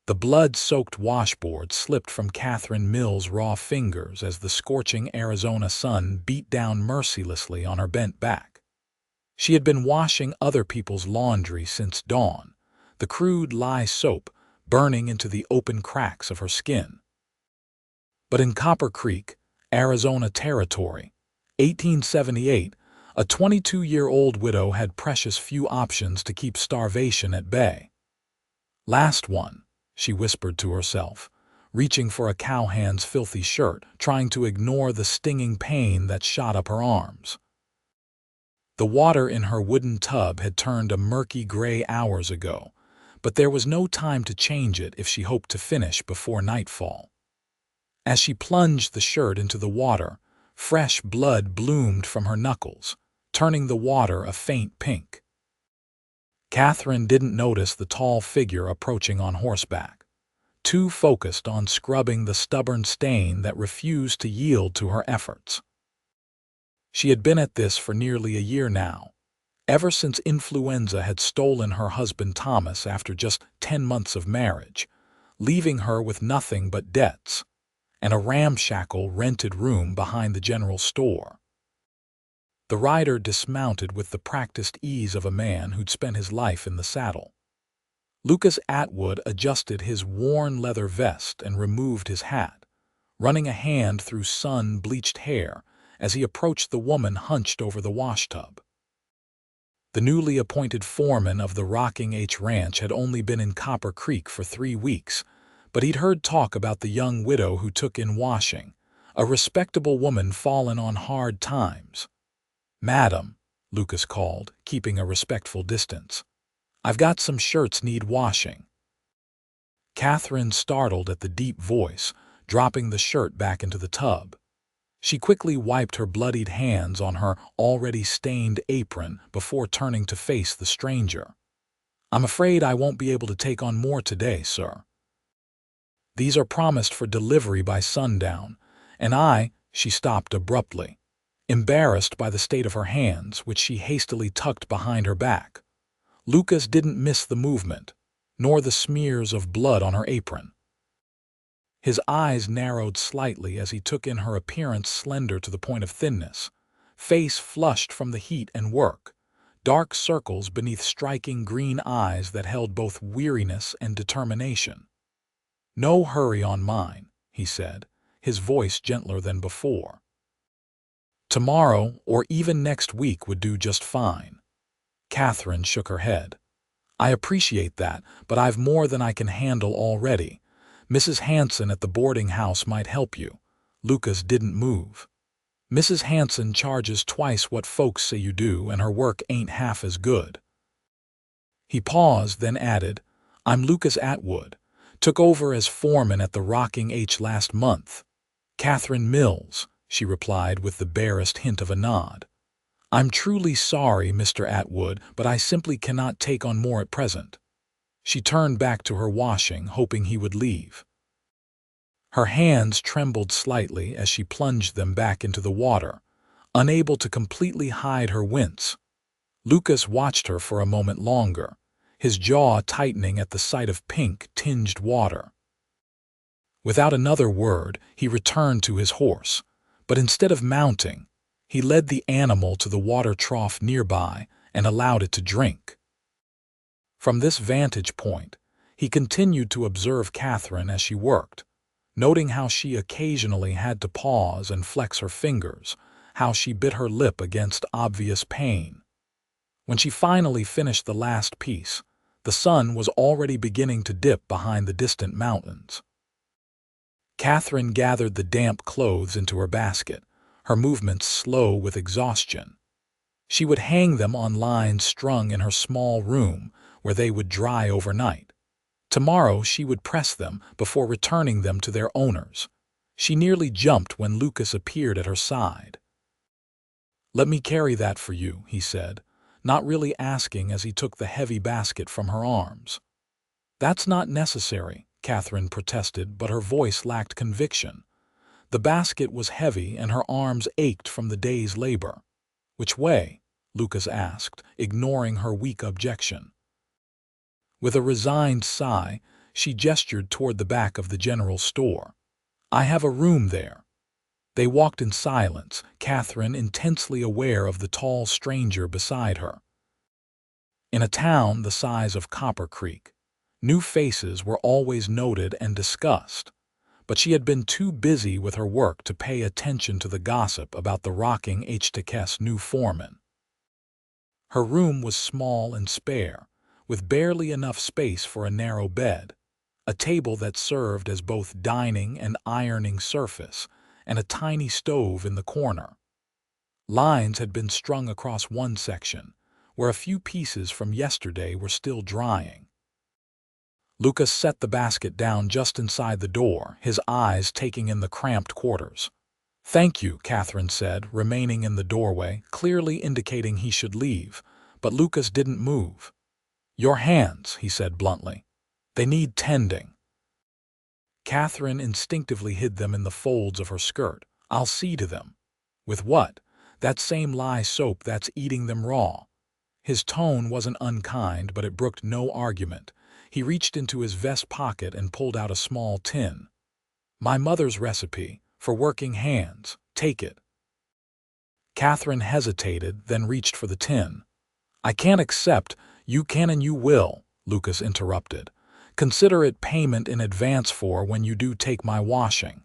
The blood-soaked washboard slipped from Katherine Mills' raw fingers as the scorching Arizona sun beat down mercilessly on her bent back. She had been washing other people's laundry since dawn, the crude lye soap burning into the open cracks of her skin. But in Copper Creek, Arizona Territory, 1878, a 22-year-old widow had precious few options to keep starvation at bay. "Last one," she whispered to herself, reaching for a cowhand's filthy shirt, trying to ignore the stinging pain that shot up her arms. The water in her wooden tub had turned a murky gray hours ago, but there was no time to change it if she hoped to finish before nightfall. As she plunged the shirt into the water, fresh blood bloomed from her knuckles, turning the water a faint pink. Katherine didn't notice the tall figure approaching on horseback, too focused on scrubbing the stubborn stain that refused to yield to her efforts. She had been at this for nearly a year now, ever since influenza had stolen her husband Thomas after just 10 months of marriage, leaving her with nothing but debts and a ramshackle rented room behind the general store. The rider dismounted with the practiced ease of a man who'd spent his life in the saddle. Lucas Atwood adjusted his worn leather vest and removed his hat, running a hand through sun-bleached hair as he approached the woman hunched over the washtub. The newly appointed foreman of the Rocking H Ranch had only been in Copper Creek for 3 weeks, but he'd heard talk about the young widow who took in washing, a respectable woman fallen on hard times. "Madam," Lucas called, keeping a respectful distance, "I've got some shirts need washing." Katherine startled at the deep voice, dropping the shirt back into the tub. She quickly wiped her bloodied hands on her already stained apron before turning to face the stranger. "I'm afraid I won't be able to take on more today, sir. These are promised for delivery by sundown, and she stopped abruptly, embarrassed by the state of her hands, which she hastily tucked behind her back. Lucas didn't miss the movement, nor the smears of blood on her apron. His eyes narrowed slightly as he took in her appearance, slender to the point of thinness, face flushed from the heat and work, dark circles beneath striking green eyes that held both weariness and determination. "No hurry on mine," he said, his voice gentler than before. "Tomorrow or even next week would do just fine." Katherine shook her head. "I appreciate that, but I've more than I can handle already. Mrs. Hanson at the boarding house might help you." Lucas didn't move. "Mrs. Hanson charges twice what folks say you do, and her work ain't half as good." He paused, then added, "I'm Lucas Atwood. Took over as foreman at the Rocking H last month." "Katherine Mills," she replied with the barest hint of a nod. "I'm truly sorry, Mr. Atwood, but I simply cannot take on more at present." She turned back to her washing, hoping he would leave. Her hands trembled slightly as she plunged them back into the water, unable to completely hide her wince. Lucas watched her for a moment longer, his jaw tightening at the sight of pink-tinged water. Without another word, he returned to his horse, but instead of mounting, he led the animal to the water trough nearby and allowed it to drink. From this vantage point, he continued to observe Katherine as she worked, noting how she occasionally had to pause and flex her fingers, how she bit her lip against obvious pain. When she finally finished the last piece, the sun was already beginning to dip behind the distant mountains. Katherine gathered the damp clothes into her basket, her movements slow with exhaustion. She would hang them on lines strung in her small room, where they would dry overnight. Tomorrow she would press them before returning them to their owners. She nearly jumped when Lucas appeared at her side. "Let me carry that for you," he said, not really asking as he took the heavy basket from her arms. "That's not necessary," Katherine protested, but her voice lacked conviction. The basket was heavy and her arms ached from the day's labor. "Which way?" Lucas asked, ignoring her weak objection. With a resigned sigh, She gestured toward the back of the general store. "I have a room there." They walked in silence, Katherine intensely aware of the tall stranger beside her. In a town the size of Copper Creek, new faces were always noted and discussed, but she had been too busy with her work to pay attention to the gossip about the rocking HTK's new foreman. Her room was small and spare, with barely enough space for a narrow bed, a table that served as both dining and ironing surface, and a tiny stove in the corner. Lines had been strung across one section, where a few pieces from yesterday were still drying. Lucas set the basket down just inside the door, his eyes taking in the cramped quarters. "Thank you," Katherine said, remaining in the doorway, clearly indicating he should leave, but Lucas didn't move. "Your hands," he said bluntly. "They need tending." Katherine instinctively hid them in the folds of her skirt. "I'll see to them." "With what?" "That same lye soap that's eating them raw." His tone wasn't unkind, but it brooked no argument. He reached into his vest pocket and pulled out a small tin. "My mother's recipe, for working hands. Take it." Katherine hesitated, then reached for the tin. "I can't accept." "You can and you will," Lucas interrupted. "Consider it payment in advance for when you do take my washing."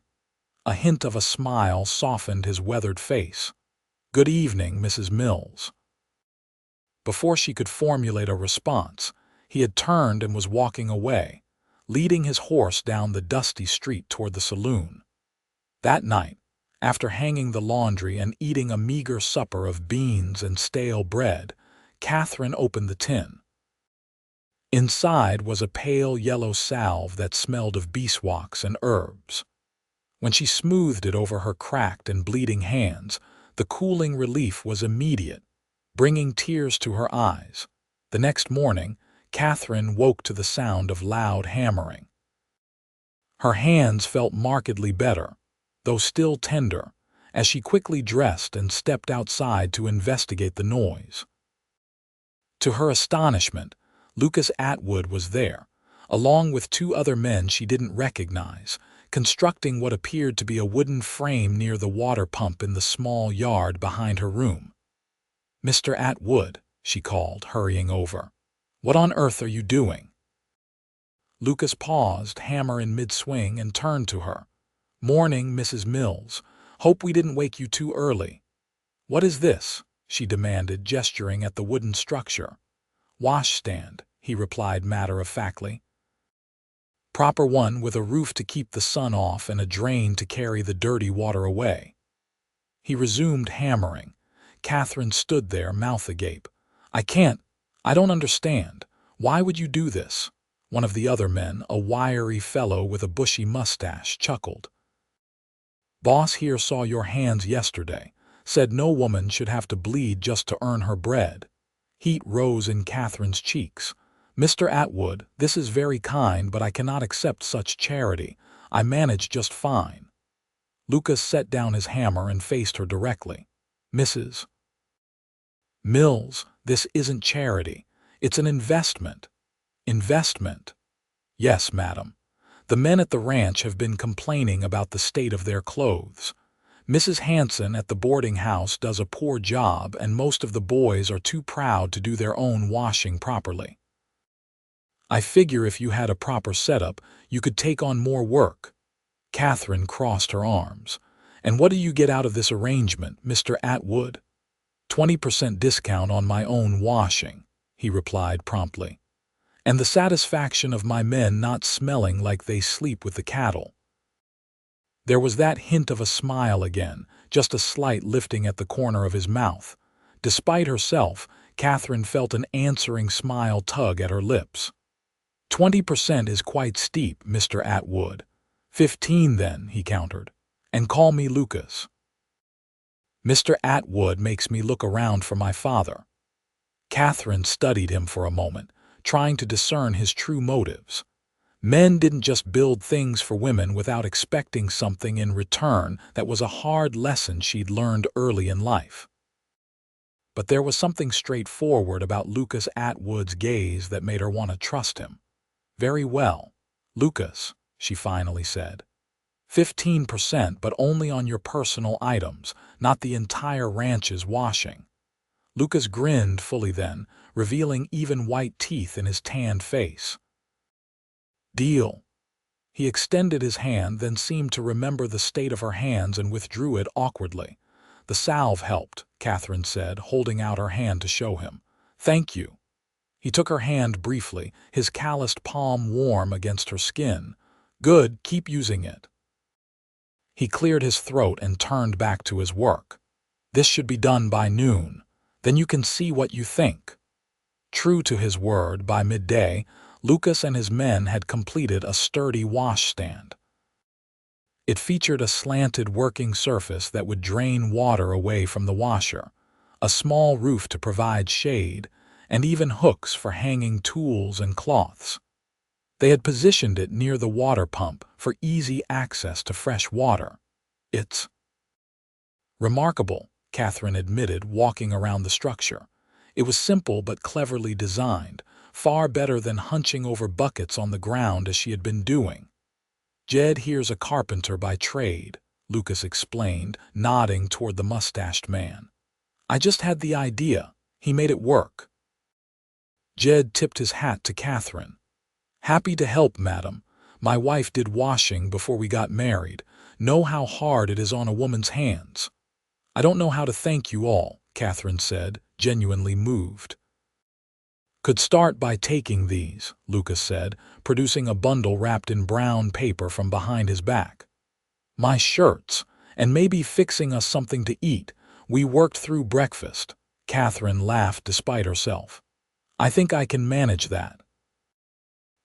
A hint of a smile softened his weathered face. "Good evening, Mrs. Mills." Before she could formulate a response, he had turned and was walking away, leading his horse down the dusty street toward the saloon. That night, after hanging the laundry and eating a meager supper of beans and stale bread, Katherine opened the tin. Inside was a pale yellow salve that smelled of beeswax and herbs. When she smoothed it over her cracked and bleeding hands, the cooling relief was immediate, bringing tears to her eyes. The next morning, Katherine woke to the sound of loud hammering. Her hands felt markedly better, though still tender, as she quickly dressed and stepped outside to investigate the noise. To her astonishment, Lucas Atwood was there, along with two other men she didn't recognize, constructing what appeared to be a wooden frame near the water pump in the small yard behind her room. "Mr. Atwood," she called, hurrying over. "What on earth are you doing?" Lucas paused, hammer in mid-swing, and turned to her. "Morning, Mrs. Mills. Hope we didn't wake you too early." "What is this?" she demanded, gesturing at the wooden structure. "Washstand," he replied matter-of-factly. "Proper one with a roof to keep the sun off and a drain to carry the dirty water away." He resumed hammering. Katherine stood there, mouth agape. I don't understand. Why would you do this?" One of the other men, a wiry fellow with a bushy mustache, chuckled. "Boss here saw your hands yesterday. Said no woman should have to bleed just to earn her bread." Heat rose in Katherine's cheeks. "Mr. Atwood, this is very kind, but I cannot accept such charity. I manage just fine." Lucas set down his hammer and faced her directly. "Mrs. Mills, this isn't charity. It's an investment." "Investment?" "Yes, madam. The men at the ranch have been complaining about the state of their clothes. Mrs. Hanson at the boarding house does a poor job, and most of the boys are too proud to do their own washing properly. I figure if you had a proper setup, you could take on more work." Katherine crossed her arms. "And what do you get out of this arrangement, Mr. Atwood?" 20% discount on my own washing," he replied promptly. "And the satisfaction of my men not smelling like they sleep with the cattle." There was that hint of a smile again, just a slight lifting at the corner of his mouth. Despite herself, Katherine felt an answering smile tug at her lips. 20% is quite steep, Mr. Atwood." 15 then, he countered. "And call me Lucas." "Mr. Atwood makes me look around for my father." Katherine studied him for a moment, trying to discern his true motives. Men didn't just build things for women without expecting something in return. That was a hard lesson she'd learned early in life. But there was something straightforward about Lucas Atwood's gaze that made her want to trust him. "Very well. "Lucas," she finally said. 15%, but only on your personal items, not the entire ranch's washing. Lucas grinned fully then, revealing even white teeth in his tanned face. "Deal." He extended his hand, then seemed to remember the state of her hands and withdrew it awkwardly. "The salve helped," Katherine said, holding out her hand to show him. "Thank you." He took her hand briefly, his calloused palm warm against her skin. "Good, keep using it." He cleared his throat and turned back to his work. "This should be done by noon. Then you can see what you think." True to his word, by midday, Lucas and his men had completed a sturdy washstand. It featured a slanted working surface that would drain water away from the washer, a small roof to provide shade, and even hooks for hanging tools and cloths. They had positioned it near the water pump for easy access to fresh water. "It's remarkable," Katherine admitted, walking around the structure. It was simple but cleverly designed, far better than hunching over buckets on the ground as she had been doing. "Jed here's a carpenter by trade," Lucas explained, nodding toward the mustached man. "I just had the idea. He made it work." Jed tipped his hat to Katherine. "Happy to help, madam. My wife did washing before we got married. Know how hard it is on a woman's hands." "I don't know how to thank you all," Katherine said, genuinely moved. "Could start by taking these," Lucas said, producing a bundle wrapped in brown paper from behind his back. "My shirts, and maybe fixing us something to eat. We worked through breakfast." Katherine laughed despite herself. "I think I can manage that."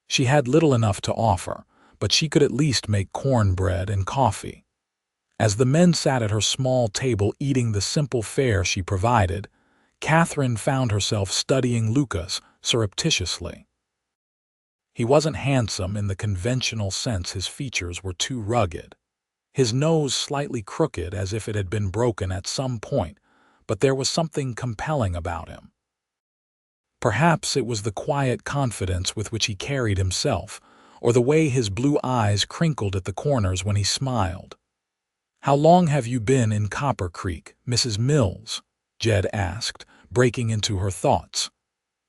She had little enough to offer, but she could at least make cornbread and coffee. As the men sat at her small table eating the simple fare she provided, Katherine found herself studying Lucas surreptitiously. He wasn't handsome in the conventional sense. His features were too rugged. His nose slightly crooked as if it had been broken at some point, but there was something compelling about him. Perhaps it was the quiet confidence with which he carried himself, or the way his blue eyes crinkled at the corners when he smiled. "How long have you been in Copper Creek, Mrs. Mills?" Jed asked, breaking into her thoughts.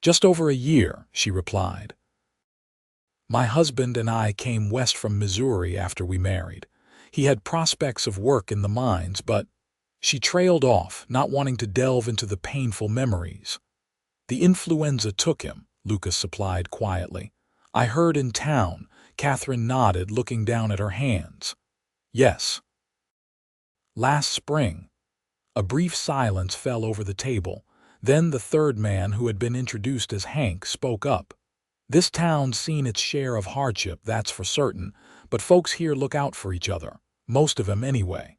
"Just over a year," she replied. "My husband and I came west from Missouri after we married. He had prospects of work in the mines, but—" She trailed off, not wanting to delve into the painful memories. "The influenza took him," Lucas supplied quietly. "I heard in town." Katherine nodded, looking down at her hands. "Yes. Last spring." A brief silence fell over the table. Then the third man, who had been introduced as Hank, spoke up. "This town's seen its share of hardship, that's for certain, but folks here look out for each other. Most of 'em, anyway."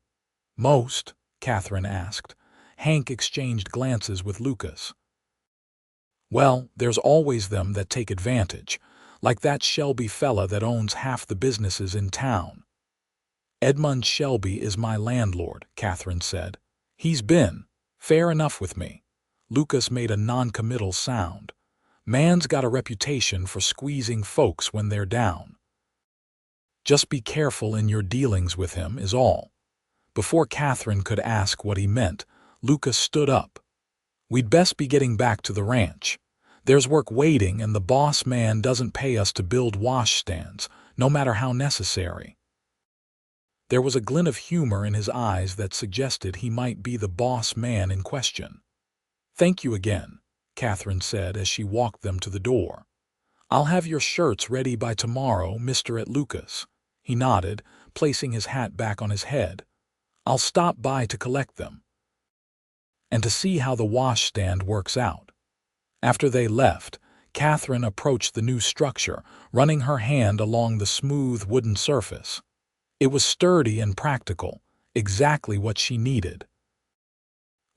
"Most?" Katherine asked. Hank exchanged glances with Lucas. "Well, there's always them that take advantage, like that Shelby fella that owns half the businesses in town." "Edmund Shelby is my landlord," Katherine said. "He's been fair enough with me." Lucas made a non-committal sound. "Man's got a reputation for squeezing folks when they're down. Just be careful in your dealings with him, is all." Before Katherine could ask what he meant, Lucas stood up. "We'd best be getting back to the ranch. There's work waiting, and the boss man doesn't pay us to build washstands, no matter how necessary." There was a glint of humor in his eyes that suggested he might be the boss man in question. "Thank you again," Katherine said as she walked them to the door. "I'll have your shirts ready by tomorrow, Mr. Lucas." He nodded, placing his hat back on his head. "I'll stop by to collect them and to see how the washstand works out." After they left, Katherine approached the new structure, running her hand along the smooth wooden surface. It was sturdy and practical, exactly what she needed.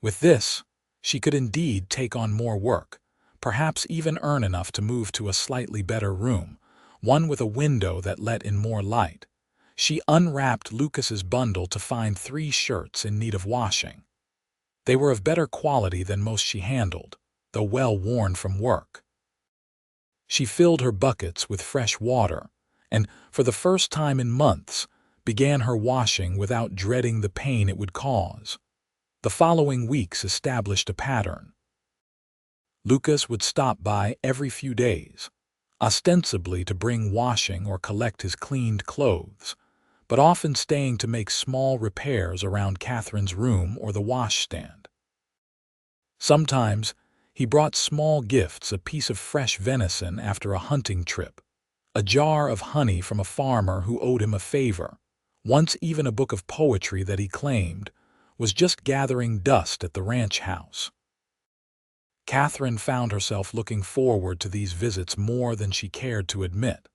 With this, she could indeed take on more work, perhaps even earn enough to move to a slightly better room, one with a window that let in more light. She unwrapped Lucas's bundle to find 3 shirts in need of washing. They were of better quality than most she handled, though well worn from work. She filled her buckets with fresh water, and, for the first time in months, began her washing without dreading the pain it would cause. The following weeks established a pattern. Lucas would stop by every few days, ostensibly to bring washing or collect his cleaned clothes, but often staying to make small repairs around Catherine's room or the washstand. Sometimes he brought small gifts, a piece of fresh venison after a hunting trip, a jar of honey from a farmer who owed him a favor, once even a book of poetry that he claimed was just gathering dust at the ranch house. Katherine found herself looking forward to these visits more than she cared to admit.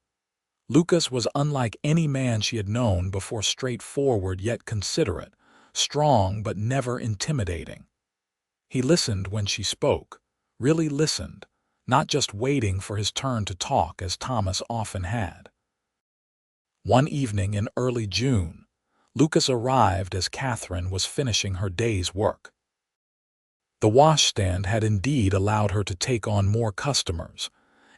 Lucas was unlike any man she had known before, straightforward yet considerate, strong but never intimidating. He listened when she spoke, really listened, not just waiting for his turn to talk as Thomas often had. One evening in early June, Lucas arrived as Katherine was finishing her day's work. The washstand had indeed allowed her to take on more customers,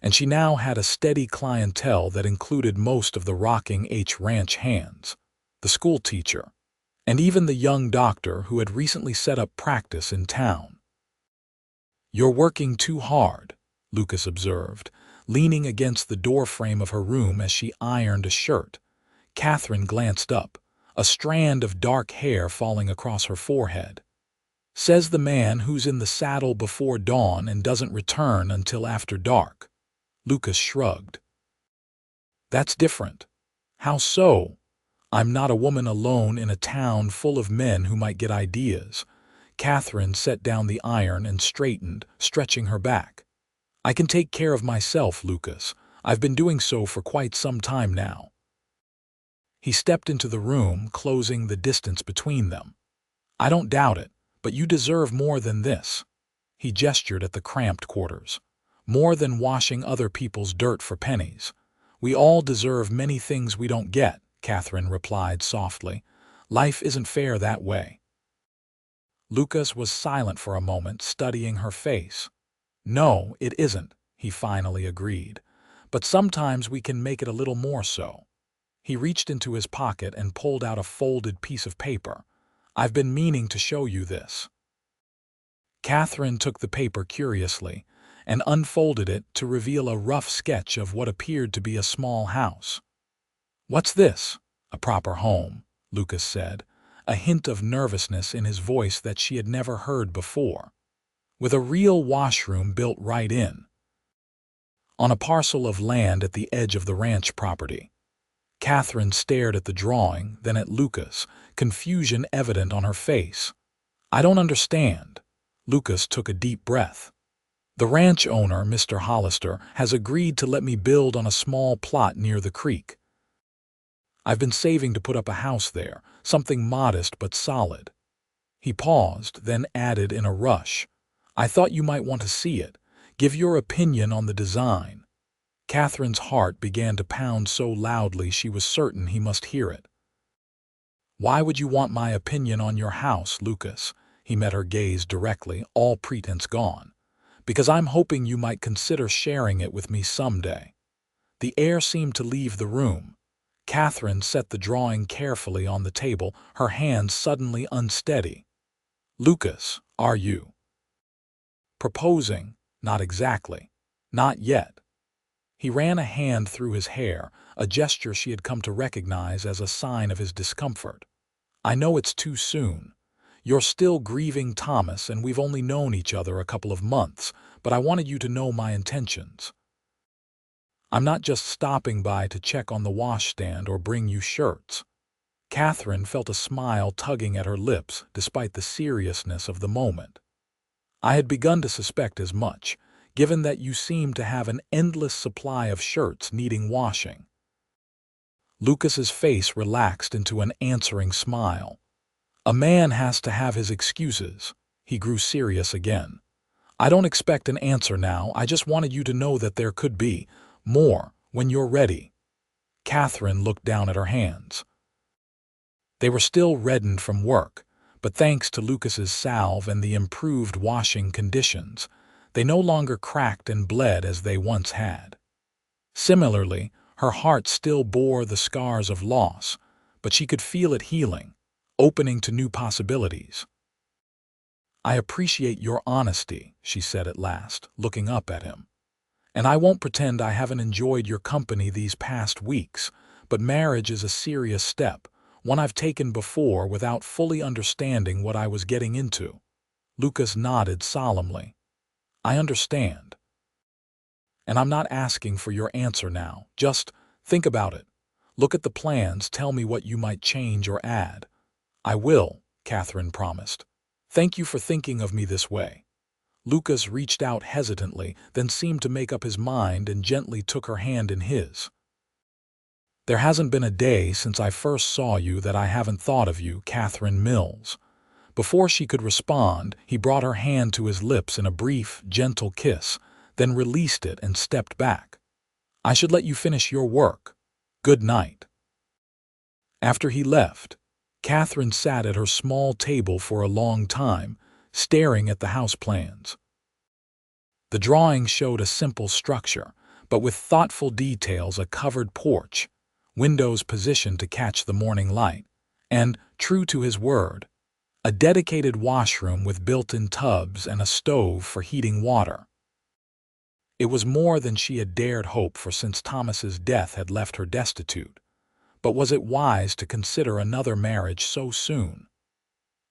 and she now had a steady clientele that included most of the Rocking H Ranch hands, the school teacher, and even the young doctor who had recently set up practice in town. "You're working too hard," Lucas observed, leaning against the doorframe of her room as she ironed a shirt. Katherine glanced up, a strand of dark hair falling across her forehead. "Says the man who's in the saddle before dawn and doesn't return until after dark." Lucas shrugged. "That's different." "How so?" "I'm not a woman alone in a town full of men who might get ideas." Katherine set down the iron and straightened, stretching her back. "I can take care of myself, Lucas. I've been doing so for quite some time now." He stepped into the room, closing the distance between them. "I don't doubt it, but you deserve more than this." He gestured at the cramped quarters. "More than washing other people's dirt for pennies. We all deserve many things we don't get," Katherine replied softly. "Life isn't fair that way." Lucas was silent for a moment, studying her face. "No, it isn't," he finally agreed. "But sometimes we can make it a little more so." He reached into his pocket and pulled out a folded piece of paper. "I've been meaning to show you this." Katherine took the paper curiously and unfolded it to reveal a rough sketch of what appeared to be a small house. "What's this?" "A proper home," Lucas said, a hint of nervousness in his voice that she had never heard before. "With a real washroom built right in. On a parcel of land at the edge of the ranch property." Katherine stared at the drawing, then at Lucas, confusion evident on her face. "I don't understand." Lucas took a deep breath. "The ranch owner, Mr. Hollister, has agreed to let me build on a small plot near the creek. I've been saving to put up a house there, something modest but solid." He paused, then added in a rush, "I thought you might want to see it, give your opinion on the design." Katherine's heart began to pound so loudly she was certain he must hear it. "Why would you want my opinion on your house, Lucas?" He met her gaze directly, all pretense gone. "Because I'm hoping you might consider sharing it with me someday." The air seemed to leave the room. Katherine set the drawing carefully on the table, her hands suddenly unsteady. "Lucas, are you proposing?" "Not exactly. Not yet." He ran a hand through his hair, a gesture she had come to recognize as a sign of his discomfort. "I know it's too soon. You're still grieving Thomas, and we've only known each other a couple of months, but I wanted you to know my intentions. I'm not just stopping by to check on the washstand or bring you shirts." Katherine felt a smile tugging at her lips despite the seriousness of the moment. "I had begun to suspect as much, given that you seem to have an endless supply of shirts needing washing." Lucas's face relaxed into an answering smile. "A man has to have his excuses." He grew serious again. "I don't expect an answer now, I just wanted you to know that there could be more when you're ready." Katherine looked down at her hands. They were still reddened from work, but thanks to Lucas's salve and the improved washing conditions, they no longer cracked and bled as they once had. Similarly, Her heart still bore the scars of loss, but she could feel it healing, opening to new possibilities. "I appreciate your honesty," she said at last, looking up at him. "And I won't pretend I haven't enjoyed your company these past weeks, but marriage is a serious step, one I've taken before without fully understanding what I was getting into." Lucas nodded solemnly. "I understand. And I'm not asking for your answer now. Just think about it. Look at the plans, tell me what you might change or add." "I will," Katherine promised. "Thank you for thinking of me this way." Lucas reached out hesitantly, then seemed to make up his mind and gently took her hand in his. "There hasn't been a day since I first saw you that I haven't thought of you, Katherine Mills." Before she could respond, he brought her hand to his lips in a brief, gentle kiss, then released it and stepped back. "I should let you finish your work. Good night." After he left, Katherine sat at her small table for a long time, staring at the house plans. The drawings showed a simple structure, but with thoughtful details: a covered porch, windows positioned to catch the morning light, and, true to his word, a dedicated washroom with built-in tubs and a stove for heating water. It was more than she had dared hope for since Thomas's death had left her destitute. But was it wise to consider another marriage so soon?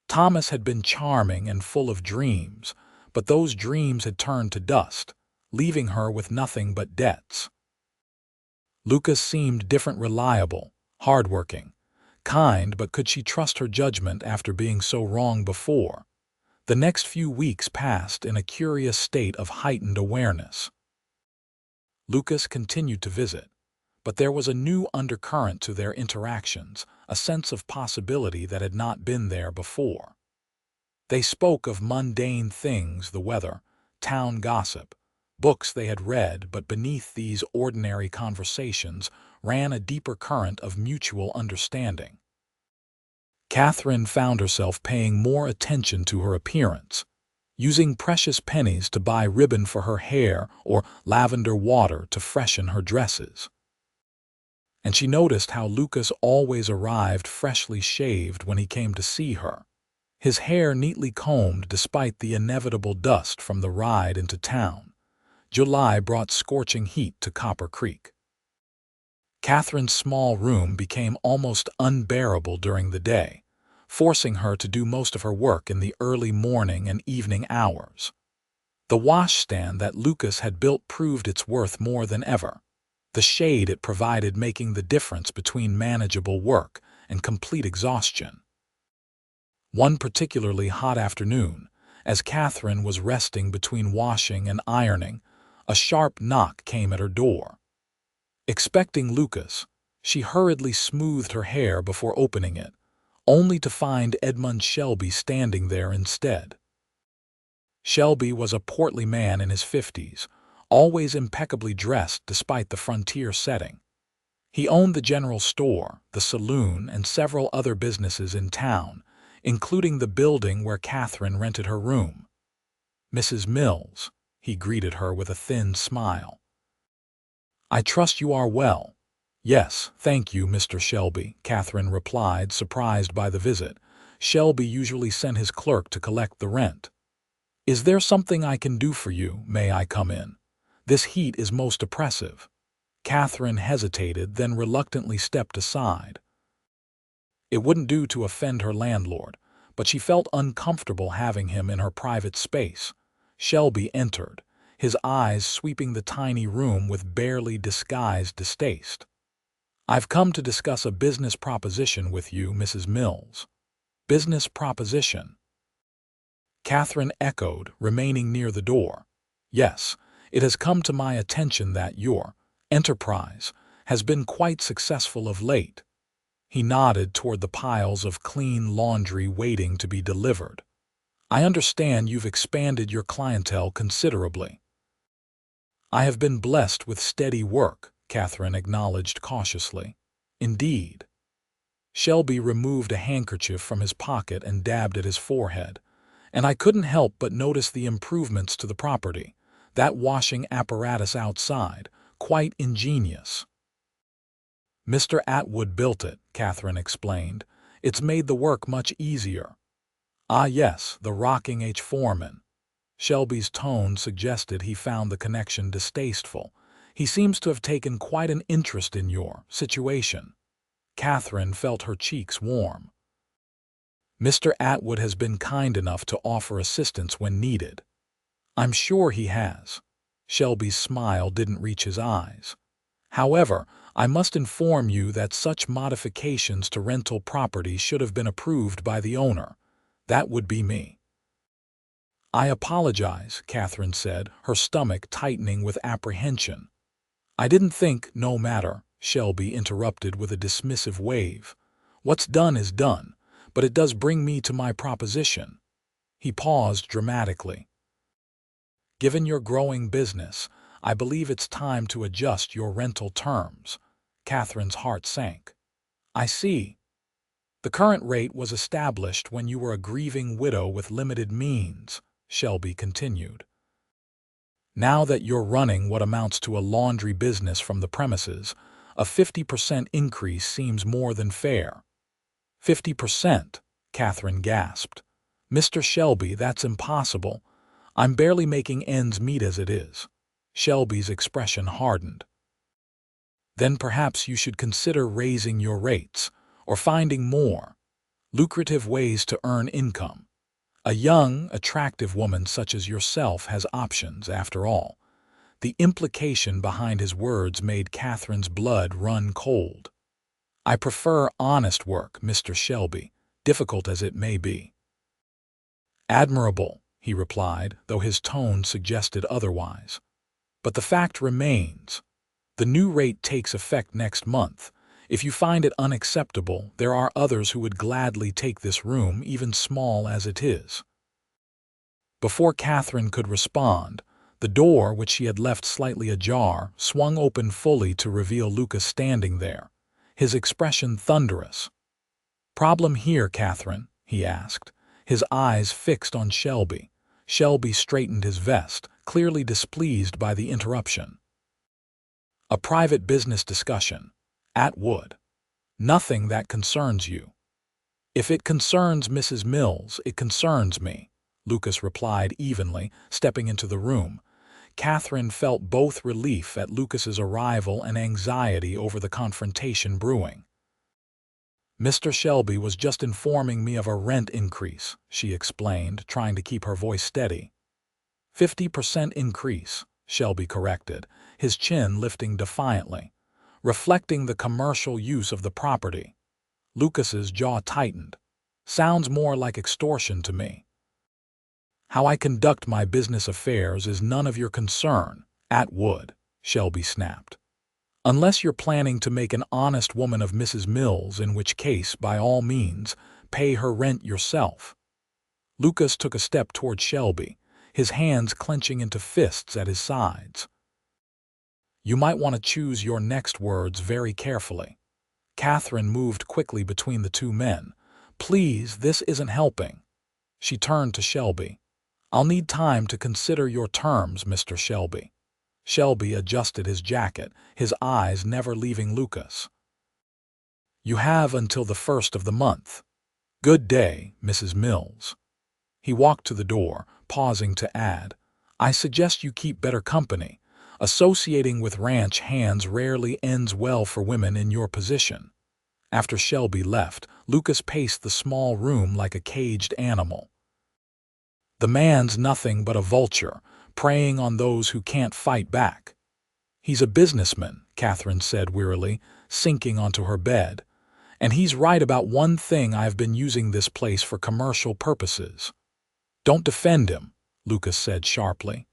Thomas had been charming and full of dreams, but those dreams had turned to dust, leaving her with nothing but debts. Lucas seemed different: reliable, hardworking, kind, but could she trust her judgment after being so wrong before? The next few weeks passed in a curious state of heightened awareness. Lucas continued to visit, but there was a new undercurrent to their interactions, a sense of possibility that had not been there before. They spoke of mundane things: the weather, town gossip, books they had read, but beneath these ordinary conversations ran a deeper current of mutual understanding. Katherine found herself paying more attention to her appearance, using precious pennies to buy ribbon for her hair or lavender water to freshen her dresses. And she noticed how Lucas always arrived freshly shaved when he came to see her, his hair neatly combed despite the inevitable dust from the ride into town. July brought scorching heat to Copper Creek. Katherine's small room became almost unbearable during the day, forcing her to do most of her work in the early morning and evening hours. The washstand that Lucas had built proved its worth more than ever, the shade it provided making the difference between manageable work and complete exhaustion. One particularly hot afternoon, as Katherine was resting between washing and ironing, a sharp knock came at her door. Expecting Lucas, she hurriedly smoothed her hair before opening it, only to find Edmund Shelby standing there instead. Shelby was a portly man in his 50s, always impeccably dressed despite the frontier setting. He owned the general store, the saloon, and several other businesses in town, including the building where Katherine rented her room. "Mrs. Mills," he greeted her with a thin smile. "I trust you are well." "Yes, thank you, Mr. Shelby," Katherine replied, surprised by the visit. Shelby usually sent his clerk to collect the rent. "Is there something I can do for you? May I come in? This heat is most oppressive." Katherine hesitated, then reluctantly stepped aside. It wouldn't do to offend her landlord, but she felt uncomfortable having him in her private space. Shelby entered, his eyes sweeping the tiny room with barely disguised distaste. "I've come to discuss a business proposition with you, Mrs. Mills." "Business proposition?" Katherine echoed, remaining near the door. "Yes, it has come to my attention that your enterprise has been quite successful of late." He nodded toward the piles of clean laundry waiting to be delivered. "I understand you've expanded your clientele considerably." "I have been blessed with steady work," Katherine acknowledged cautiously. "Indeed." Shelby removed a handkerchief from his pocket and dabbed at his forehead. "And I couldn't help but notice the improvements to the property. That washing apparatus outside, quite ingenious." Mr. Atwood built it, Katherine explained. It's made the work much easier. Ah yes, the rocking foreman. Shelby's tone suggested he found the connection distasteful. He seems to have taken quite an interest in your situation. Katherine felt her cheeks warm. Mr. Atwood has been kind enough to offer assistance when needed. I'm sure he has. Shelby's smile didn't reach his eyes. However, I must inform you that such modifications to rental property should have been approved by the owner. That would be me. I apologize, Katherine said, her stomach tightening with apprehension. I didn't think, no matter, Shelby interrupted with a dismissive wave. What's done is done, but it does bring me to my proposition. He paused dramatically. Given your growing business, I believe it's time to adjust your rental terms. Katherine's heart sank. I see. The current rate was established when you were a grieving widow with limited means, Shelby continued. Now that you're running what amounts to a laundry business from the premises, a 50% increase seems more than fair. 50%, Katherine gasped. Mr. Shelby, that's impossible. I'm barely making ends meet as it is. Shelby's expression hardened. Then perhaps you should consider raising your rates, or finding more lucrative ways to earn income. A young, attractive woman such as yourself has options, after all. The implication behind his words made Katherine's blood run cold. I prefer honest work, Mr. Shelby, difficult as it may be. Admirable, he replied, though his tone suggested otherwise. But the fact remains. The new rate takes effect next month. If you find it unacceptable, there are others who would gladly take this room, even small as it is. Before Katherine could respond, the door, which she had left slightly ajar, swung open fully to reveal Lucas standing there, his expression thunderous. Problem here, Katherine? He asked, his eyes fixed on Shelby. Shelby straightened his vest, clearly displeased by the interruption. A private business discussion. Atwood. Nothing that concerns you. If it concerns Mrs. Mills, it concerns me, Lucas replied evenly, stepping into the room. Katherine felt both relief at Lucas's arrival and anxiety over the confrontation brewing. Mr. Shelby was just informing me of a rent increase, she explained, trying to keep her voice steady. 50% increase, Shelby corrected, his chin lifting defiantly, reflecting the commercial use of the property. Lucas's jaw tightened. Sounds more like extortion to me. How I conduct my business affairs is none of your concern, Atwood, Shelby snapped. Unless you're planning to make an honest woman of Mrs. Mills, in which case, by all means, pay her rent yourself. Lucas took a step toward Shelby, his hands clenching into fists at his sides. You might want to choose your next words very carefully. Katherine moved quickly between the two men. Please, this isn't helping. She turned to Shelby. I'll need time to consider your terms, Mr. Shelby. Shelby adjusted his jacket, his eyes never leaving Lucas. You have until the 1st of the month. Good day, Mrs. Mills. He walked to the door, pausing to add, I suggest you keep better company. Associating with ranch hands rarely ends well for women in your position. After Shelby left, Lucas paced the small room like a caged animal. The man's nothing but a vulture, preying on those who can't fight back. He's a businessman, Katherine said wearily, sinking onto her bed. And he's right about one thing. I've been using this place for commercial purposes. Don't defend him, Lucas said sharply.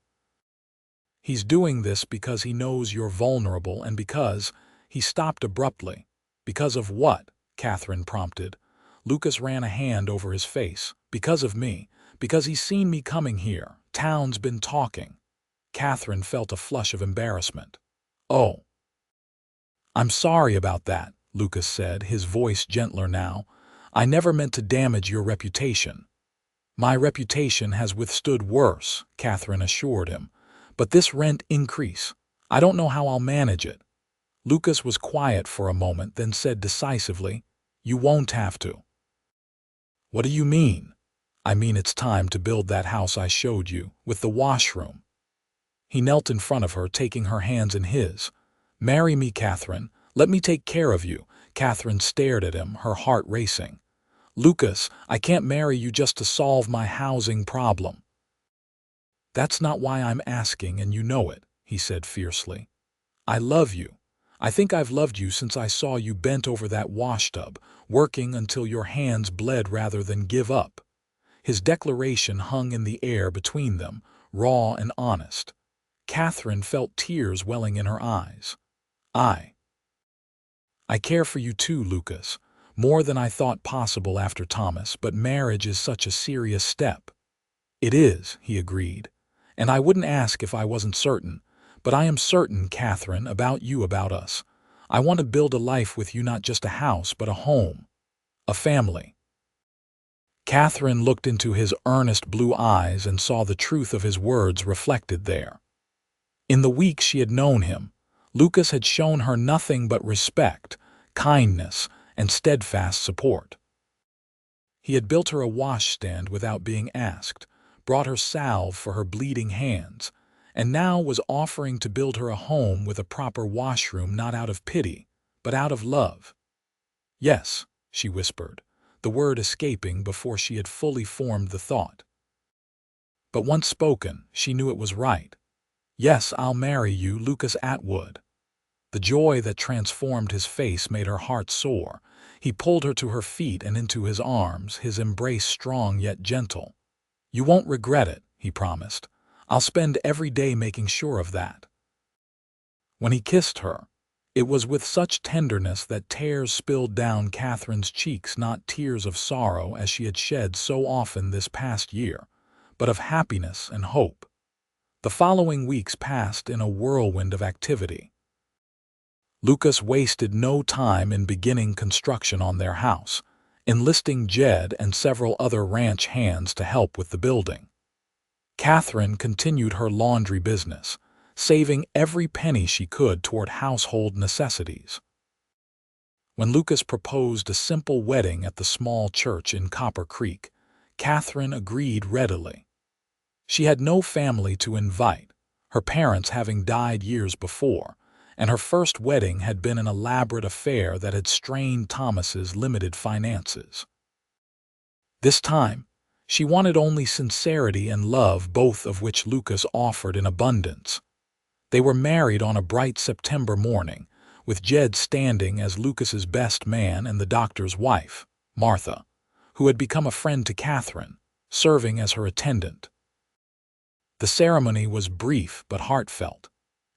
He's doing this because he knows you're vulnerable and because, he stopped abruptly. Because of what? Katherine prompted. Lucas ran a hand over his face. Because of me. Because he's seen me coming here. Town's been talking. Katherine felt a flush of embarrassment. Oh. I'm sorry about that, Lucas said, his voice gentler now. I never meant to damage your reputation. My reputation has withstood worse, Katherine assured him. But this rent increase, I don't know how I'll manage it. Lucas was quiet for a moment, then said decisively, "You won't have to." "What do you mean?" "I mean it's time to build that house I showed you, with the washroom." He knelt in front of her, taking her hands in his. "Marry me, Katherine. Let me take care of you." Katherine stared at him, her heart racing. "Lucas, I can't marry you just to solve my housing problem." "That's not why I'm asking, and you know it," he said fiercely. "I love you. I think I've loved you since I saw you bent over that washtub, working until your hands bled rather than give up." His declaration hung in the air between them, raw and honest. Katherine felt tears welling in her eyes. I care for you too, Lucas, more than I thought possible after Thomas, but marriage is such a serious step." "It is," he agreed, "and I wouldn't ask if I wasn't certain. But I am certain, Katherine, about you, about us. I want to build a life with you, not just a house, but a home, a family." Katherine looked into his earnest blue eyes and saw the truth of his words reflected there. In the weeks she had known him, Lucas had shown her nothing but respect, kindness, and steadfast support. He had built her a washstand without being asked, brought her salve for her bleeding hands, and now was offering to build her a home with a proper washroom, not out of pity, but out of love. "Yes," she whispered, the word escaping before she had fully formed the thought. But once spoken, she knew it was right. "Yes, I'll marry you, Lucas Atwood." The joy that transformed his face made her heart soar. He pulled her to her feet and into his arms, his embrace strong yet gentle. "You won't regret it," he promised. "I'll spend every day making sure of that." When he kissed her, it was with such tenderness that tears spilled down Katherine's cheeks, not tears of sorrow as she had shed so often this past year, but of happiness and hope. The following weeks passed in a whirlwind of activity. Lucas wasted no time in beginning construction on their house, enlisting Jed and several other ranch hands to help with the building. Katherine continued her laundry business, saving every penny she could toward household necessities. When Lucas proposed a simple wedding at the small church in Copper Creek, Katherine agreed readily. She had no family to invite, her parents having died years before, and her first wedding had been an elaborate affair that had strained Thomas's limited finances. This time, she wanted only sincerity and love, both of which Lucas offered in abundance. They were married on a bright September morning, with Jed standing as Lucas's best man and the doctor's wife, Martha, who had become a friend to Katherine, serving as her attendant. The ceremony was brief but heartfelt,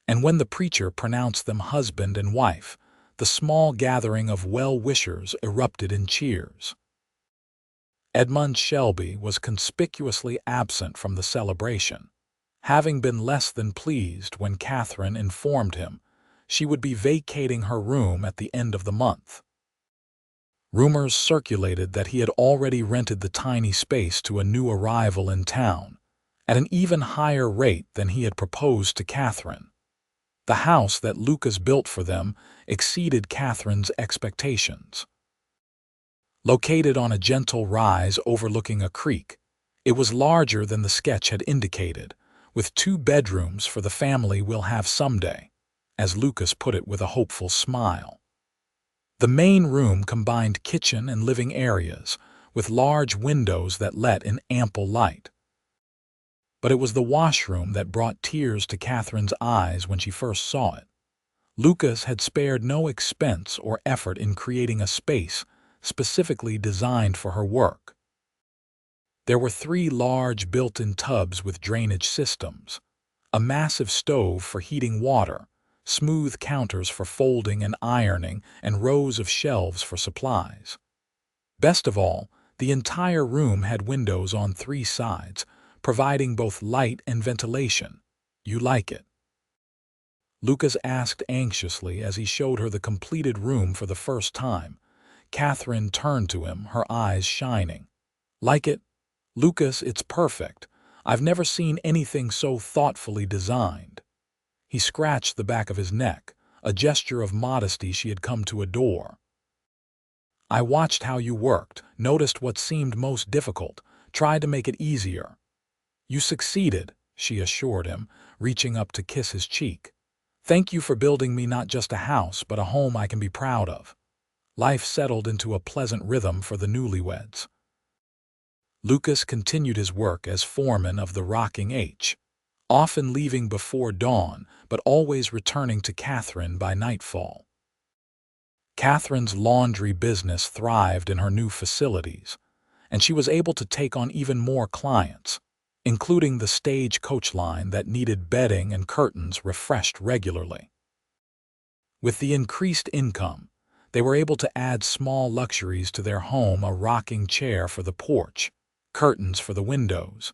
and when the preacher pronounced them husband and wife, the small gathering of well-wishers erupted in cheers. Edmund Shelby was conspicuously absent from the celebration, having been less than pleased when Katherine informed him she would be vacating her room at the end of the month. Rumors circulated that he had already rented the tiny space to a new arrival in town, at an even higher rate than he had proposed to Katherine. The house that Lucas built for them exceeded Katherine's expectations. Located on a gentle rise overlooking a creek, it was larger than the sketch had indicated, with 2 bedrooms for the family we'll have someday, as Lucas put it with a hopeful smile. The main room combined kitchen and living areas, with large windows that let in ample light. But it was the washroom that brought tears to Katherine's eyes when she first saw it. Lucas had spared no expense or effort in creating a space specifically designed for her work. There were 3 large built-in tubs with drainage systems, a massive stove for heating water, smooth counters for folding and ironing, and rows of shelves for supplies. Best of all, the entire room had windows on 3 sides, providing both light and ventilation. "You like it?" Lucas asked anxiously as he showed her the completed room for the first time. Katherine turned to him, her eyes shining. "Like it? Lucas, it's perfect. I've never seen anything so thoughtfully designed." He scratched the back of his neck, a gesture of modesty she had come to adore. "I watched how you worked, noticed what seemed most difficult, tried to make it easier." "You succeeded," she assured him, reaching up to kiss his cheek. "Thank you for building me not just a house, but a home I can be proud of." Life settled into a pleasant rhythm for the newlyweds. Lucas continued his work as foreman of the Rocking H, often leaving before dawn, but always returning to Katherine by nightfall. Katherine's laundry business thrived in her new facilities, and she was able to take on even more clients, including the stagecoach line that needed bedding and curtains refreshed regularly. With the increased income, they were able to add small luxuries to their home: a rocking chair for the porch, curtains for the windows,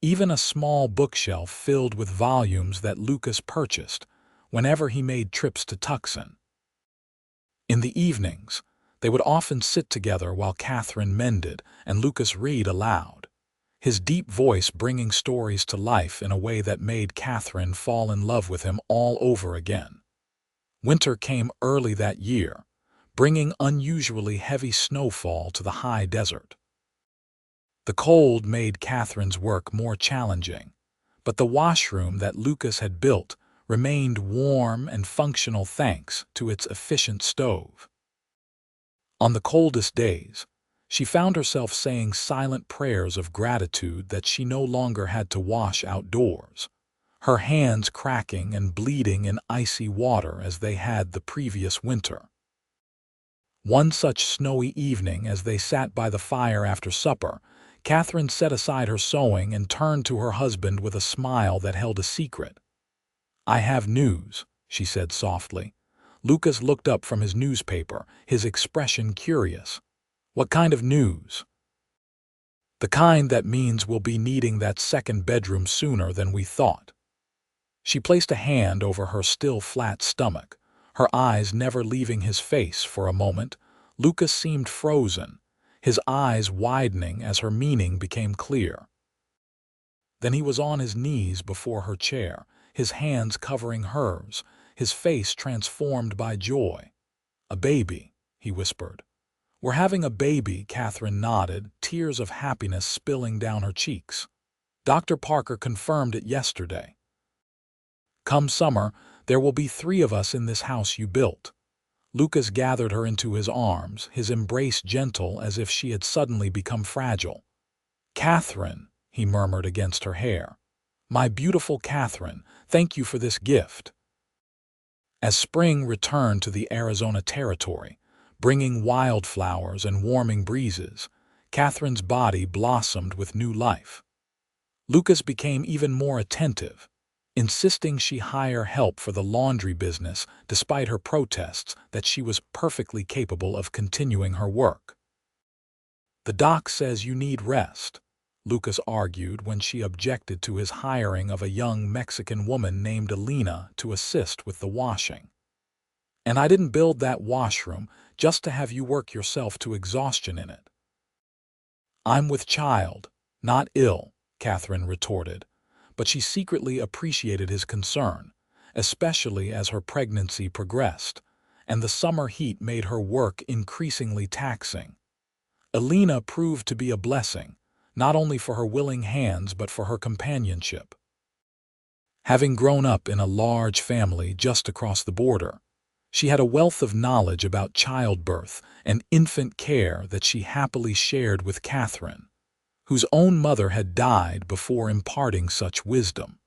even a small bookshelf filled with volumes that Lucas purchased whenever he made trips to Tucson. In the evenings, they would often sit together while Katherine mended and Lucas read aloud, his deep voice bringing stories to life in a way that made Katherine fall in love with him all over again. Winter came early that year, bringing unusually heavy snowfall to the high desert. The cold made Katherine's work more challenging, but the washroom that Lucas had built remained warm and functional thanks to its efficient stove. On the coldest days, she found herself saying silent prayers of gratitude that she no longer had to wash outdoors, her hands cracking and bleeding in icy water as they had the previous winter. One such snowy evening, as they sat by the fire after supper, Katherine set aside her sewing and turned to her husband with a smile that held a secret. "I have news," she said softly. Lucas looked up from his newspaper, his expression curious. "What kind of news?" "The kind that means we'll be needing that second bedroom sooner than we thought." She placed a hand over her still flat stomach, her eyes never leaving his face for a moment. Lucas seemed frozen, his eyes widening as her meaning became clear. Then he was on his knees before her chair, his hands covering hers, his face transformed by joy. "A baby," he whispered. "We're having a baby," Katherine nodded, tears of happiness spilling down her cheeks. "Dr. Parker confirmed it yesterday. Come summer, there will be 3 of us in this house you built." Lucas gathered her into his arms, his embrace gentle as if she had suddenly become fragile. "Katherine," he murmured against her hair. "My beautiful Katherine, thank you for this gift." As spring returned to the Arizona territory, bringing wildflowers and warming breezes, Katherine's body blossomed with new life. Lucas became even more attentive, insisting she hire help for the laundry business despite her protests that she was perfectly capable of continuing her work. "The doc says you need rest," Lucas argued when she objected to his hiring of a young Mexican woman named Alina to assist with the washing. "And I didn't build that washroom just to have you work yourself to exhaustion in it." "I'm with child, not ill," Katherine retorted, but she secretly appreciated his concern, especially as her pregnancy progressed, and the summer heat made her work increasingly taxing. Alina proved to be a blessing, not only for her willing hands but for her companionship. Having grown up in a large family just across the border, she had a wealth of knowledge about childbirth and infant care that she happily shared with Katherine, whose own mother had died before imparting such wisdom.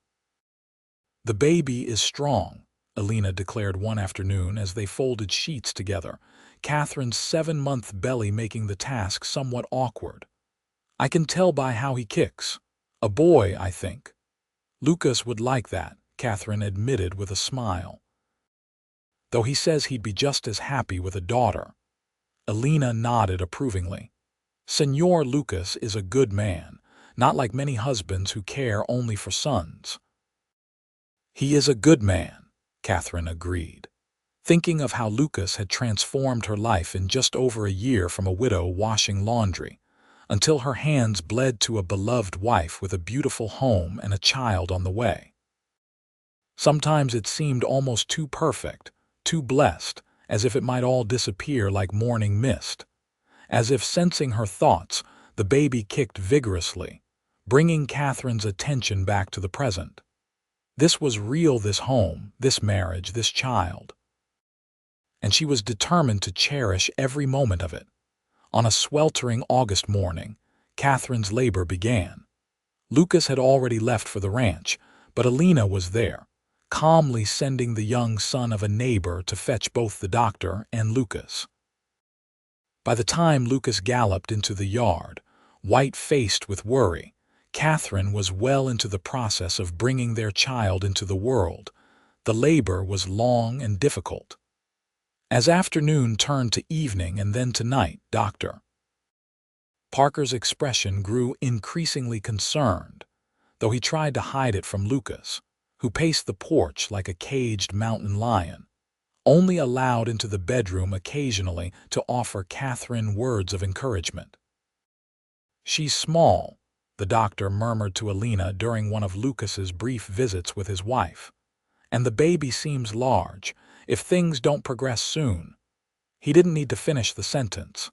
"The baby is strong," Alina declared one afternoon as they folded sheets together, Katherine's 7-month belly making the task somewhat awkward. "I can tell by how he kicks. A boy, I think." "Lucas would like that," Katherine admitted with a smile. "Though he says he'd be just as happy with a daughter." Alina nodded approvingly. "Señor Lucas is a good man, not like many husbands who care only for sons." "He is a good man," Katherine agreed, thinking of how Lucas had transformed her life in just over a year from a widow washing laundry, until her hands bled to a beloved wife with a beautiful home and a child on the way. Sometimes it seemed almost too perfect, too blessed, as if it might all disappear like morning mist. As if sensing her thoughts, the baby kicked vigorously, bringing Catherine's attention back to the present. This was real, this home, this marriage, this child. And she was determined to cherish every moment of it. On a sweltering August morning, Catherine's labor began. Lucas had already left for the ranch, but Alina was there, calmly sending the young son of a neighbor to fetch both the doctor and Lucas. By the time Lucas galloped into the yard, white-faced with worry, Katherine was well into the process of bringing their child into the world. The labor was long and difficult. As afternoon turned to evening and then to night, Dr. Parker's expression grew increasingly concerned, though he tried to hide it from Lucas, who paced the porch like a caged mountain lion, only allowed into the bedroom occasionally to offer Katherine words of encouragement. "She's small," the doctor murmured to Alina during one of Lucas's brief visits with his wife, "and the baby seems large. If things don't progress soon." He didn't need to finish the sentence.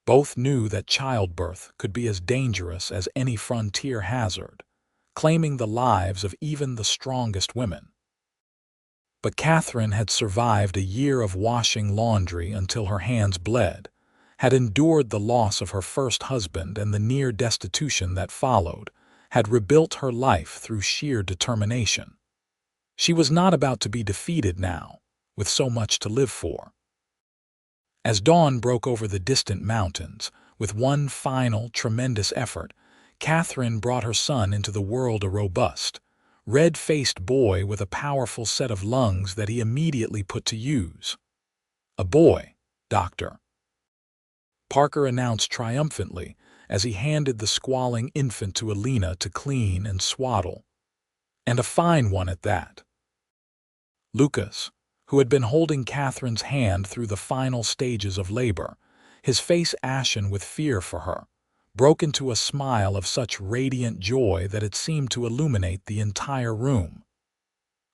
Both knew that childbirth could be as dangerous as any frontier hazard, claiming the lives of even the strongest women. But Katherine had survived a year of washing laundry until her hands bled, had endured the loss of her first husband and the near destitution that followed, had rebuilt her life through sheer determination. She was not about to be defeated now, with so much to live for. As dawn broke over the distant mountains, with one final, tremendous effort, Katherine brought her son into the world, a robust, red-faced boy with a powerful set of lungs that he immediately put to use. "A boy, Doctor," Parker announced triumphantly as he handed the squalling infant to Alina to clean and swaddle. "And a fine one at that." Lucas, who had been holding Katherine's hand through the final stages of labor, his face ashen with fear for her, broke into a smile of such radiant joy that it seemed to illuminate the entire room.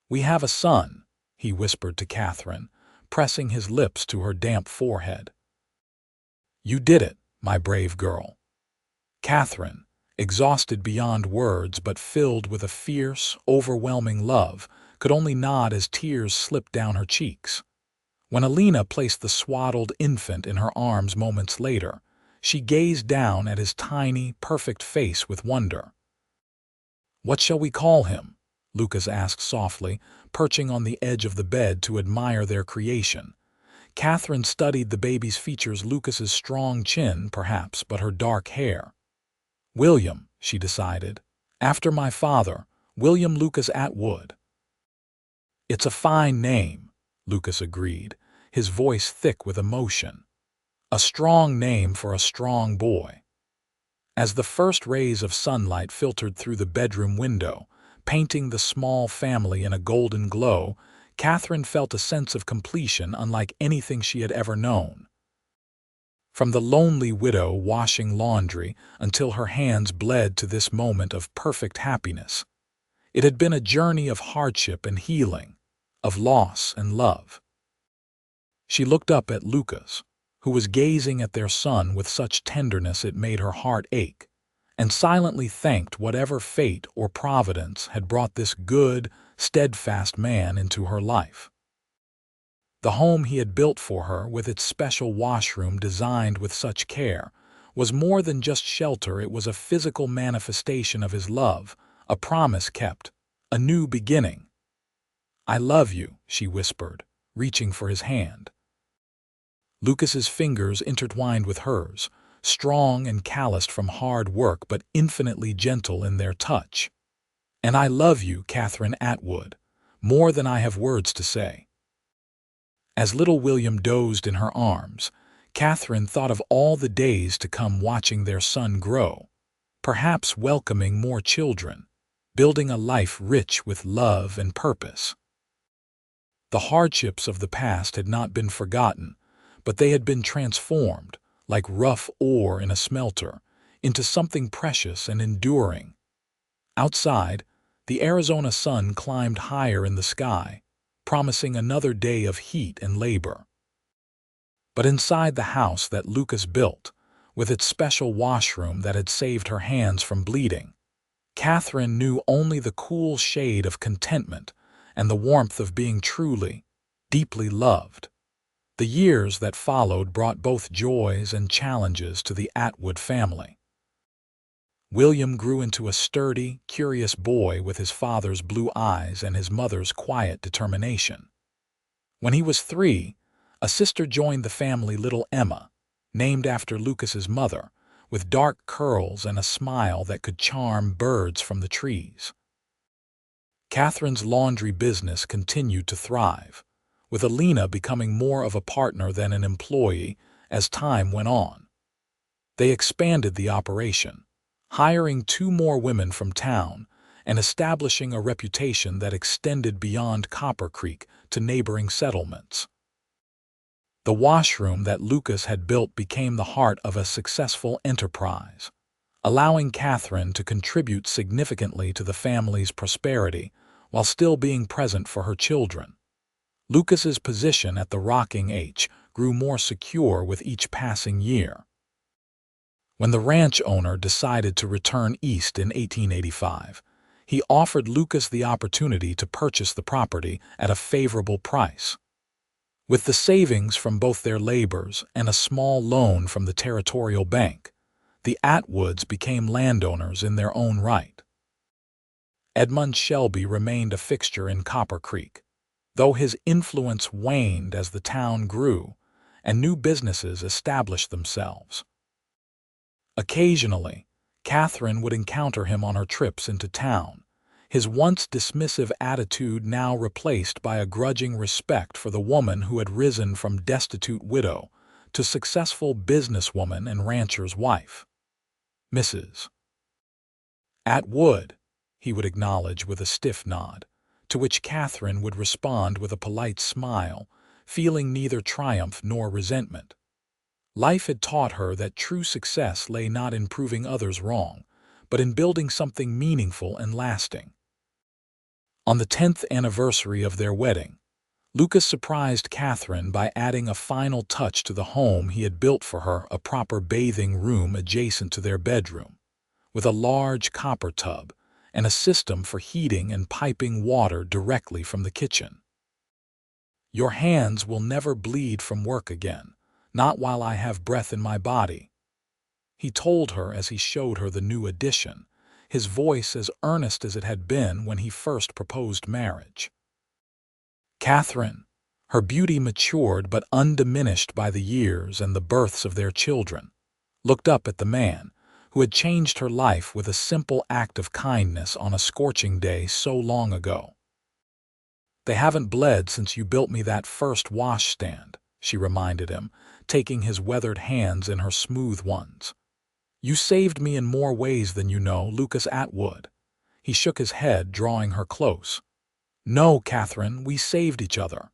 "We have a son," he whispered to Katherine, pressing his lips to her damp forehead. "You did it, my brave girl." Katherine, exhausted beyond words but filled with a fierce, overwhelming love, could only nod as tears slipped down her cheeks. When Alina placed the swaddled infant in her arms moments later, she gazed down at his tiny, perfect face with wonder. "What shall we call him?" Lucas asked softly, perching on the edge of the bed to admire their creation. Katherine studied the baby's features, Lucas's strong chin, perhaps, but her dark hair. "William," she decided. "After my father, William Lucas Atwood." "It's a fine name," Lucas agreed, his voice thick with emotion. "A strong name for a strong boy." As the first rays of sunlight filtered through the bedroom window, painting the small family in a golden glow, Katherine felt a sense of completion unlike anything she had ever known. From the lonely widow washing laundry until her hands bled to this moment of perfect happiness, it had been a journey of hardship and healing, of loss and love. She looked up at Lucas, who was gazing at their son with such tenderness it made her heart ache, and silently thanked whatever fate or providence had brought this good, steadfast man into her life. The home he had built for her, with its special washroom designed with such care, was more than just shelter. It was a physical manifestation of his love, a promise kept, a new beginning. "I love you," she whispered, reaching for his hand. Lucas's fingers intertwined with hers, strong and calloused from hard work but infinitely gentle in their touch. "And I love you, Katherine Atwood, more than I have words to say." As little William dozed in her arms, Katherine thought of all the days to come, watching their son grow, perhaps welcoming more children, building a life rich with love and purpose. The hardships of the past had not been forgotten, but they had been transformed, like rough ore in a smelter, into something precious and enduring. Outside, the Arizona sun climbed higher in the sky, promising another day of heat and labor. But inside the house that Lucas built, with its special washroom that had saved her hands from bleeding, Katherine knew only the cool shade of contentment and the warmth of being truly, deeply loved. The years that followed brought both joys and challenges to the Atwood family. William grew into a sturdy, curious boy with his father's blue eyes and his mother's quiet determination. When he was 3, a sister joined the family, little Emma, named after Lucas's mother, with dark curls and a smile that could charm birds from the trees. Katherine's laundry business continued to thrive, with Alina becoming more of a partner than an employee as time went on. They expanded the operation, hiring 2 more women from town and establishing a reputation that extended beyond Copper Creek to neighboring settlements. The washroom that Lucas had built became the heart of a successful enterprise, allowing Katherine to contribute significantly to the family's prosperity while still being present for her children. Lucas's position at the Rocking H grew more secure with each passing year. When the ranch owner decided to return east in 1885, he offered Lucas the opportunity to purchase the property at a favorable price. With the savings from both their labors and a small loan from the Territorial Bank, the Atwoods became landowners in their own right. Edmund Shelby remained a fixture in Copper Creek, though his influence waned as the town grew and new businesses established themselves. Occasionally, Katherine would encounter him on her trips into town, his once dismissive attitude now replaced by a grudging respect for the woman who had risen from destitute widow to successful businesswoman and rancher's wife. Mrs. Atwood, he would acknowledge with a stiff nod, to which Katherine would respond with a polite smile, feeling neither triumph nor resentment. Life had taught her that true success lay not in proving others wrong, but in building something meaningful and lasting. On the 10th anniversary of their wedding, Lucas surprised Katherine by adding a final touch to the home he had built for her, a proper bathing room adjacent to their bedroom, with a large copper tub and a system for heating and piping water directly from the kitchen. "Your hands will never bleed from work again, not while I have breath in my body," he told her as he showed her the new addition, his voice as earnest as it had been when he first proposed marriage. Katherine, her beauty matured but undiminished by the years and the births of their children, looked up at the man who had changed her life with a simple act of kindness on a scorching day so long ago. "They haven't bled since you built me that first washstand," she reminded him, taking his weathered hands in her smooth ones. "You saved me in more ways than you know, Lucas Atwood." He shook his head, drawing her close. "No, Katherine, we saved each other."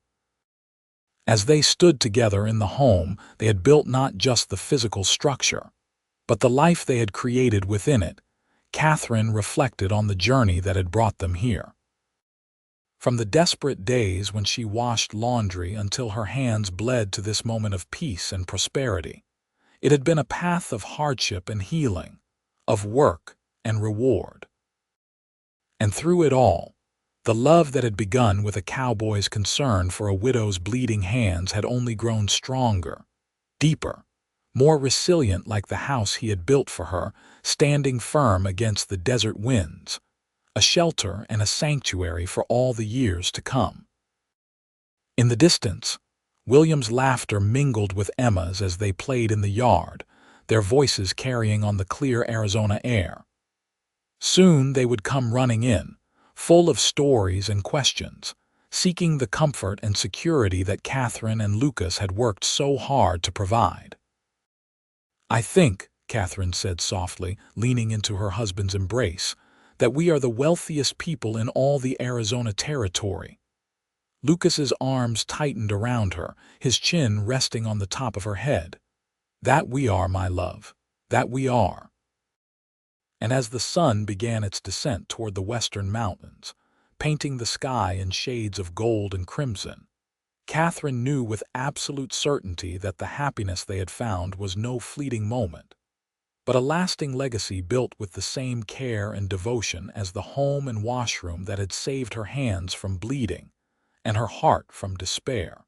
As they stood together in the home, they had built not just the physical structure, but the life they had created within it. Katherine reflected on the journey that had brought them here. From the desperate days when she washed laundry until her hands bled to this moment of peace and prosperity, it had been a path of hardship and healing, of work and reward. And through it all, the love that had begun with a cowboy's concern for a widow's bleeding hands had only grown stronger, deeper, more resilient, like the house he had built for her, standing firm against the desert winds, a shelter and a sanctuary for all the years to come. In the distance, William's laughter mingled with Emma's as they played in the yard, their voices carrying on the clear Arizona air. Soon they would come running in, full of stories and questions, seeking the comfort and security that Katherine and Lucas had worked so hard to provide. "I think," Katherine said softly, leaning into her husband's embrace, "that we are the wealthiest people in all the Arizona Territory." Lucas's arms tightened around her, his chin resting on the top of her head. "That we are, my love, that we are." And as the sun began its descent toward the western mountains, painting the sky in shades of gold and crimson. Katherine knew with absolute certainty that the happiness they had found was no fleeting moment, but a lasting legacy built with the same care and devotion as the home and washroom that had saved her hands from bleeding and her heart from despair.